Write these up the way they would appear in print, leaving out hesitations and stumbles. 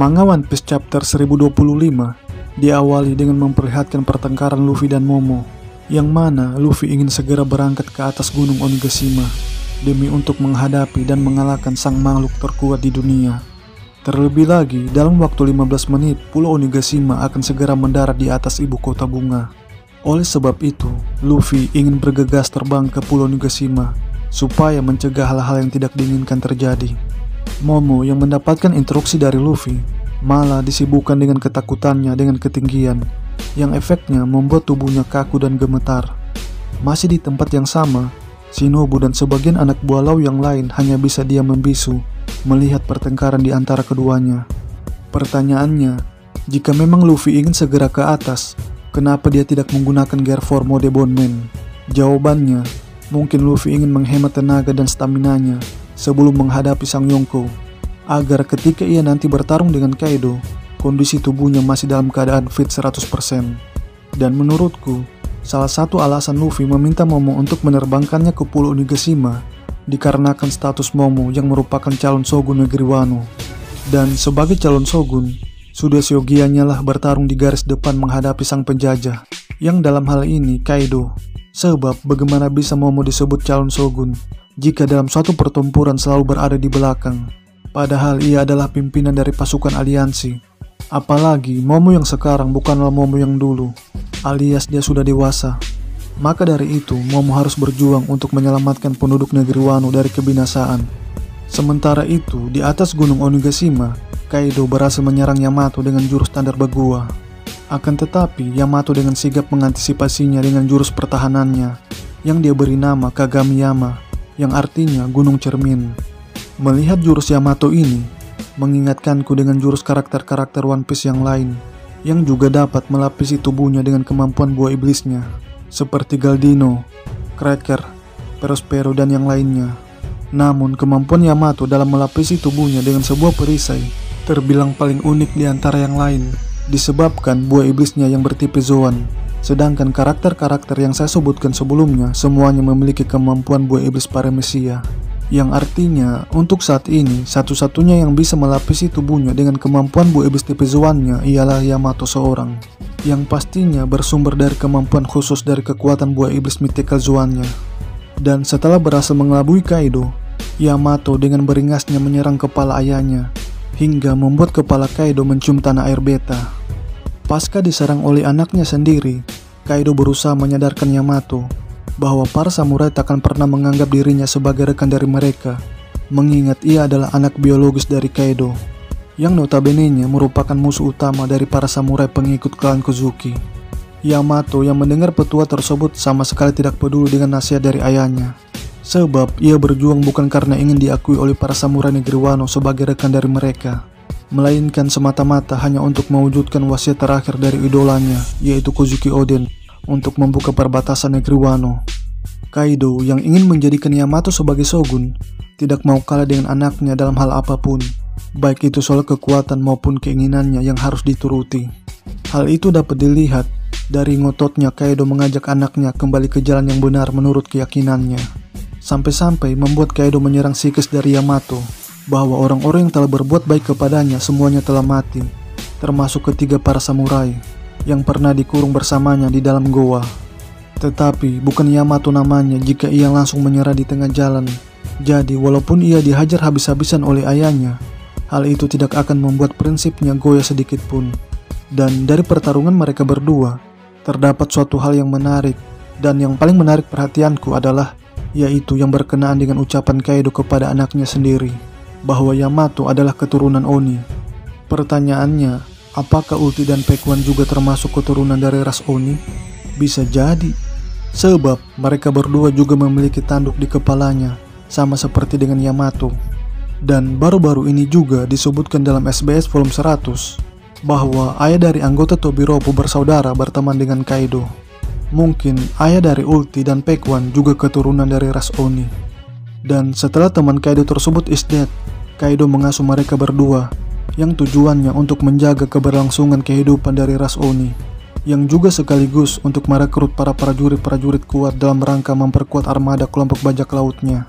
Manga One Piece Chapter 1025 diawali dengan memperlihatkan pertengkaran Luffy dan Momo, yang mana Luffy ingin segera berangkat ke atas gunung Onigashima demi untuk menghadapi dan mengalahkan sang makhluk terkuat di dunia. Terlebih lagi, dalam waktu 15 menit, Pulau Onigashima akan segera mendarat di atas ibu kota bunga. Oleh sebab itu, Luffy ingin bergegas terbang ke Pulau Onigashima supaya mencegah hal-hal yang tidak diinginkan terjadi. Momo yang mendapatkan instruksi dari Luffy malah disibukkan dengan ketakutannya dengan ketinggian, yang efeknya membuat tubuhnya kaku dan gemetar. Masih di tempat yang sama, Shinobu dan sebagian anak buah Law yang lain hanya bisa diam membisu melihat pertengkaran di antara keduanya. Pertanyaannya, jika memang Luffy ingin segera ke atas, kenapa dia tidak menggunakan Gear 4 mode Bondman? Jawabannya, mungkin Luffy ingin menghemat tenaga dan staminanya sebelum menghadapi sang Yonko, agar ketika ia nanti bertarung dengan Kaido, kondisi tubuhnya masih dalam keadaan fit 100%. Dan menurutku, salah satu alasan Luffy meminta Momo untuk menerbangkannya ke Pulau Onigashima dikarenakan status Momo yang merupakan calon shogun negeri Wano. Dan sebagai calon shogun, sudah seyogianya lah bertarung di garis depan menghadapi sang penjajah, yang dalam hal ini Kaido. Sebab bagaimana bisa Momo disebut calon shogun jika dalam suatu pertempuran selalu berada di belakang, padahal ia adalah pimpinan dari pasukan aliansi. Apalagi Momo yang sekarang bukanlah Momo yang dulu, alias dia sudah dewasa. Maka dari itu, Momo harus berjuang untuk menyelamatkan penduduk negeri Wano dari kebinasaan. Sementara itu, di atas gunung Onigashima, Kaido berhasil menyerang Yamato dengan jurus standar Bagua. Akan tetapi, Yamato dengan sigap mengantisipasinya dengan jurus pertahanannya, yang dia beri nama Kagamiyama, yang artinya gunung cermin. Melihat jurus Yamato ini, mengingatkanku dengan jurus karakter-karakter One Piece yang lain, yang juga dapat melapisi tubuhnya dengan kemampuan buah iblisnya, seperti Galdino, Cracker, Perospero, dan yang lainnya. Namun, kemampuan Yamato dalam melapisi tubuhnya dengan sebuah perisai terbilang paling unik di antara yang lain, disebabkan buah iblisnya yang bertipe Zoan. Sedangkan karakter-karakter yang saya sebutkan sebelumnya semuanya memiliki kemampuan buah iblis Paramecia, yang artinya untuk saat ini satu-satunya yang bisa melapisi tubuhnya dengan kemampuan buah iblis tipe Zoan-nya ialah Yamato seorang, yang pastinya bersumber dari kemampuan khusus dari kekuatan buah iblis mythical Zoan-nya. Dan setelah berhasil mengelabui Kaido, Yamato dengan beringasnya menyerang kepala ayahnya hingga membuat kepala Kaido mencium tanah air beta. Pasca diserang oleh anaknya sendiri, Kaido berusaha menyadarkan Yamato bahwa para samurai takkan pernah menganggap dirinya sebagai rekan dari mereka, mengingat ia adalah anak biologis dari Kaido, yang notabene-nya merupakan musuh utama dari para samurai pengikut klan Kozuki. Yamato yang mendengar petua tersebut sama sekali tidak peduli dengan nasihat dari ayahnya, sebab ia berjuang bukan karena ingin diakui oleh para samurai negeri Wano sebagai rekan dari mereka, melainkan semata-mata hanya untuk mewujudkan wasiat terakhir dari idolanya, yaitu Kozuki Oden, untuk membuka perbatasan negeri Wano. Kaido yang ingin menjadikan Yamato sebagai shogun tidak mau kalah dengan anaknya dalam hal apapun, baik itu soal kekuatan maupun keinginannya yang harus dituruti. Hal itu dapat dilihat dari ngototnya Kaido mengajak anaknya kembali ke jalan yang benar menurut keyakinannya, sampai-sampai membuat Kaido menyerang psikis dari Yamato bahwa orang-orang yang telah berbuat baik kepadanya semuanya telah mati, termasuk ketiga para samurai yang pernah dikurung bersamanya di dalam goa. Tetapi bukan Yamato namanya jika ia langsung menyerah di tengah jalan. Jadi walaupun ia dihajar habis-habisan oleh ayahnya, hal itu tidak akan membuat prinsipnya goyah sedikit pun. Dan dari pertarungan mereka berdua, terdapat suatu hal yang menarik, dan yang paling menarik perhatianku adalah yaitu yang berkenaan dengan ucapan Kaido kepada anaknya sendiri, bahwa Yamato adalah keturunan Oni. Pertanyaannya, apakah Ulti dan Pekuan juga termasuk keturunan dari ras Oni? Bisa jadi, sebab mereka berdua juga memiliki tanduk di kepalanya, sama seperti dengan Yamato. Dan baru-baru ini juga disebutkan dalam SBS volume 100 bahwa ayah dari anggota Tobiropo bersaudara berteman dengan Kaido. Mungkin ayah dari Ulti dan Pekuan juga keturunan dari ras Oni. Dan setelah teman Kaido tersebut is dead, Kaido mengasuh mereka berdua, yang tujuannya untuk menjaga keberlangsungan kehidupan dari ras Oni, yang juga sekaligus untuk merekrut para prajurit-prajurit kuat dalam rangka memperkuat armada kelompok bajak lautnya.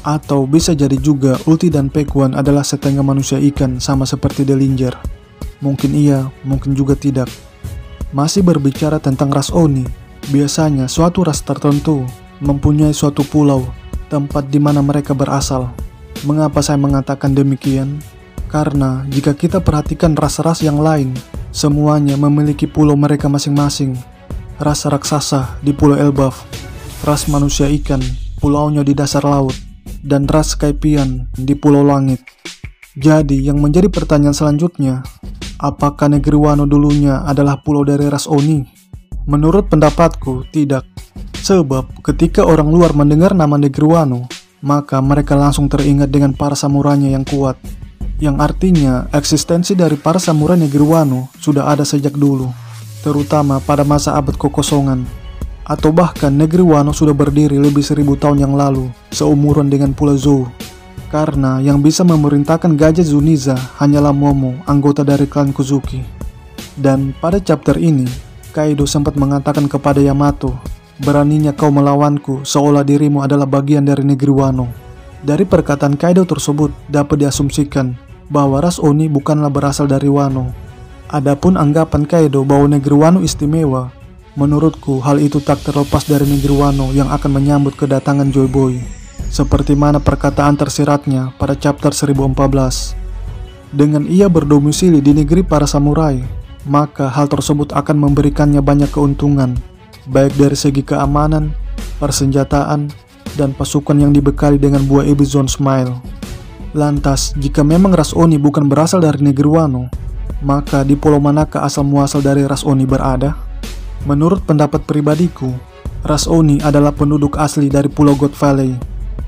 Atau bisa jadi juga Ulti dan Pekuan adalah setengah manusia ikan sama seperti Dellinger. Mungkin iya, mungkin juga tidak. Masih berbicara tentang ras Oni, biasanya suatu ras tertentu mempunyai suatu pulau, tempat di mana mereka berasal. Mengapa saya mengatakan demikian? Karena jika kita perhatikan ras-ras yang lain, semuanya memiliki pulau mereka masing-masing. Ras raksasa di Pulau Elbaf, ras manusia ikan, pulaunya di dasar laut, dan ras Skypian di Pulau Langit. Jadi yang menjadi pertanyaan selanjutnya, apakah negeri Wano dulunya adalah pulau dari ras Oni? Menurut pendapatku, tidak. Sebab ketika orang luar mendengar nama negeri Wano, maka mereka langsung teringat dengan para samurainya yang kuat. Yang artinya eksistensi dari para samurai negeri Wano sudah ada sejak dulu, terutama pada masa abad kekosongan. Atau bahkan negeri Wano sudah berdiri lebih 1000 tahun yang lalu, seumuran dengan Pulau Zou. Karena yang bisa memerintahkan gajah Zuniza hanyalah Momo, anggota dari klan Kozuki. Dan pada chapter ini, Kaido sempat mengatakan kepada Yamato, beraninya kau melawanku seolah dirimu adalah bagian dari negeri Wano. Dari perkataan Kaido tersebut dapat diasumsikan bahwa ras Oni bukanlah berasal dari Wano. Adapun anggapan Kaido bahwa negeri Wano istimewa, menurutku hal itu tak terlepas dari negeri Wano yang akan menyambut kedatangan Joy Boy. Seperti mana perkataan tersiratnya pada chapter 1014. Dengan ia berdomisili di negeri para samurai, maka hal tersebut akan memberikannya banyak keuntungan, baik dari segi keamanan, persenjataan, dan pasukan yang dibekali dengan buah iblis Zone Smile. Lantas, jika memang ras Oni bukan berasal dari negeri Wano, maka di pulau manakah asal muasal dari ras Oni berada? Menurut pendapat pribadiku, ras Oni adalah penduduk asli dari Pulau God Valley.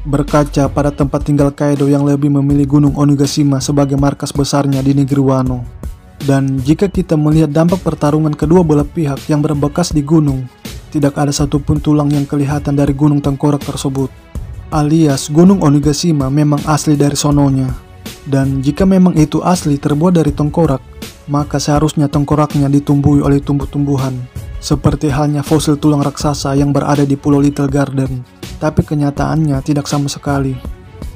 Berkaca pada tempat tinggal Kaido yang lebih memilih Gunung Onigashima sebagai markas besarnya di negeri Wano. Dan jika kita melihat dampak pertarungan kedua belah pihak yang berbekas di gunung, tidak ada satupun tulang yang kelihatan dari gunung tengkorak tersebut. Alias Gunung Onigashima memang asli dari sononya. Dan jika memang itu asli terbuat dari tengkorak, maka seharusnya tengkoraknya ditumbuhi oleh tumbuh-tumbuhan, seperti halnya fosil tulang raksasa yang berada di Pulau Little Garden. Tapi kenyataannya tidak sama sekali.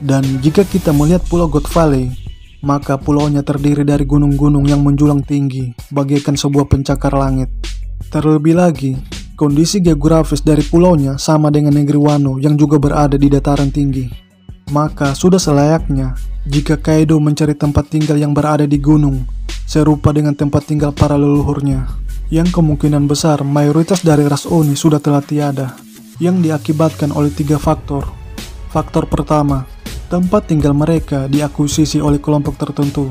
Dan jika kita melihat Pulau God Valley, maka pulaunya terdiri dari gunung-gunung yang menjulang tinggi, bagaikan sebuah pencakar langit. Terlebih lagi, kondisi geografis dari pulaunya sama dengan negeri Wano yang juga berada di dataran tinggi. Maka sudah selayaknya jika Kaido mencari tempat tinggal yang berada di gunung, serupa dengan tempat tinggal para leluhurnya, yang kemungkinan besar mayoritas dari ras Oni sudah telah tiada, yang diakibatkan oleh 3 faktor. Faktor pertama, tempat tinggal mereka diakuisisi oleh kelompok tertentu.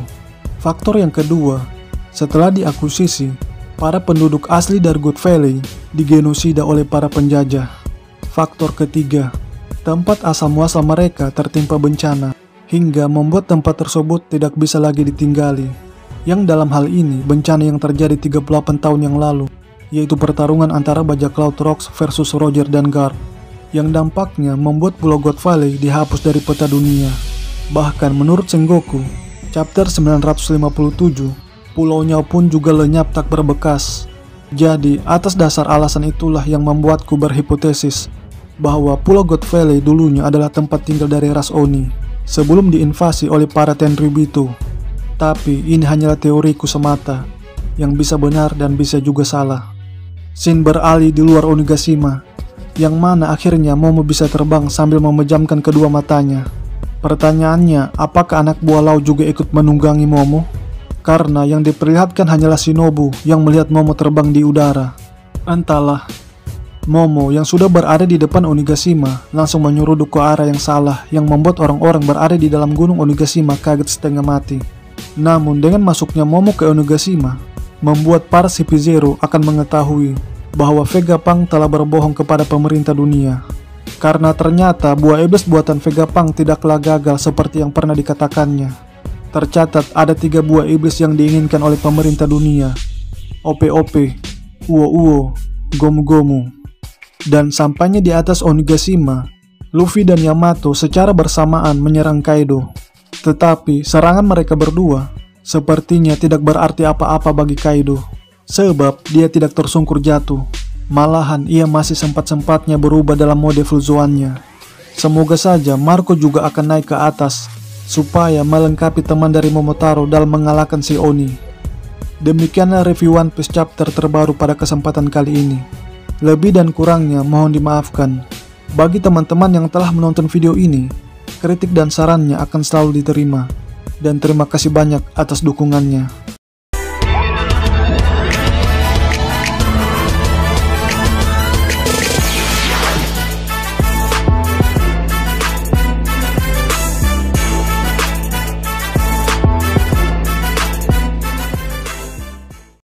Faktor yang kedua, setelah diakuisisi, para penduduk asli dari God Valley digenosida oleh para penjajah. Faktor ketiga, tempat asal muasal mereka tertimpa bencana, hingga membuat tempat tersebut tidak bisa lagi ditinggali. Yang dalam hal ini, bencana yang terjadi 38 tahun yang lalu, yaitu pertarungan antara bajak laut Rocks versus Roger dan Garp, yang dampaknya membuat Pulau God Valley dihapus dari peta dunia. Bahkan menurut Sengoku, chapter 957, pulaunya pun juga lenyap tak berbekas. Jadi, atas dasar alasan itulah yang membuatku berhipotesis bahwa Pulau God Valley dulunya adalah tempat tinggal dari ras Oni, sebelum diinvasi oleh para Tenryubito. Tapi ini hanyalah teoriku semata, yang bisa benar dan bisa juga salah. Shin beralih di luar Onigashima, yang mana akhirnya Momo bisa terbang sambil memejamkan kedua matanya. Pertanyaannya, apakah anak buah Lau juga ikut menunggangi Momo? Karena yang diperlihatkan hanyalah Shinobu yang melihat Momo terbang di udara. Entahlah, Momo yang sudah berada di depan Onigashima langsung menyeruduk ke arah yang salah, yang membuat orang-orang berada di dalam gunung Onigashima kaget setengah mati. Namun dengan masuknya Momo ke Onigashima, membuat para CP0 akan mengetahui bahwa Vegapunk telah berbohong kepada pemerintah dunia. Karena ternyata buah iblis buatan Vegapunk tidaklah gagal seperti yang pernah dikatakannya. Tercatat ada 3 buah iblis yang diinginkan oleh pemerintah dunia: OP-OP, Uo-Uo, Gomu-Gomu. Dan sampainya di atas Onigashima, Luffy dan Yamato secara bersamaan menyerang Kaido. Tetapi serangan mereka berdua sepertinya tidak berarti apa-apa bagi Kaido, sebab dia tidak tersungkur jatuh. Malahan ia masih sempat-sempatnya berubah dalam mode full zoan-nya. Semoga saja Marco juga akan naik ke atas supaya melengkapi teman dari Momotaro dalam mengalahkan si Oni. Demikianlah review One Piece chapter terbaru pada kesempatan kali ini. Lebih dan kurangnya mohon dimaafkan. Bagi teman-teman yang telah menonton video ini, kritik dan sarannya akan selalu diterima. Dan terima kasih banyak atas dukungannya.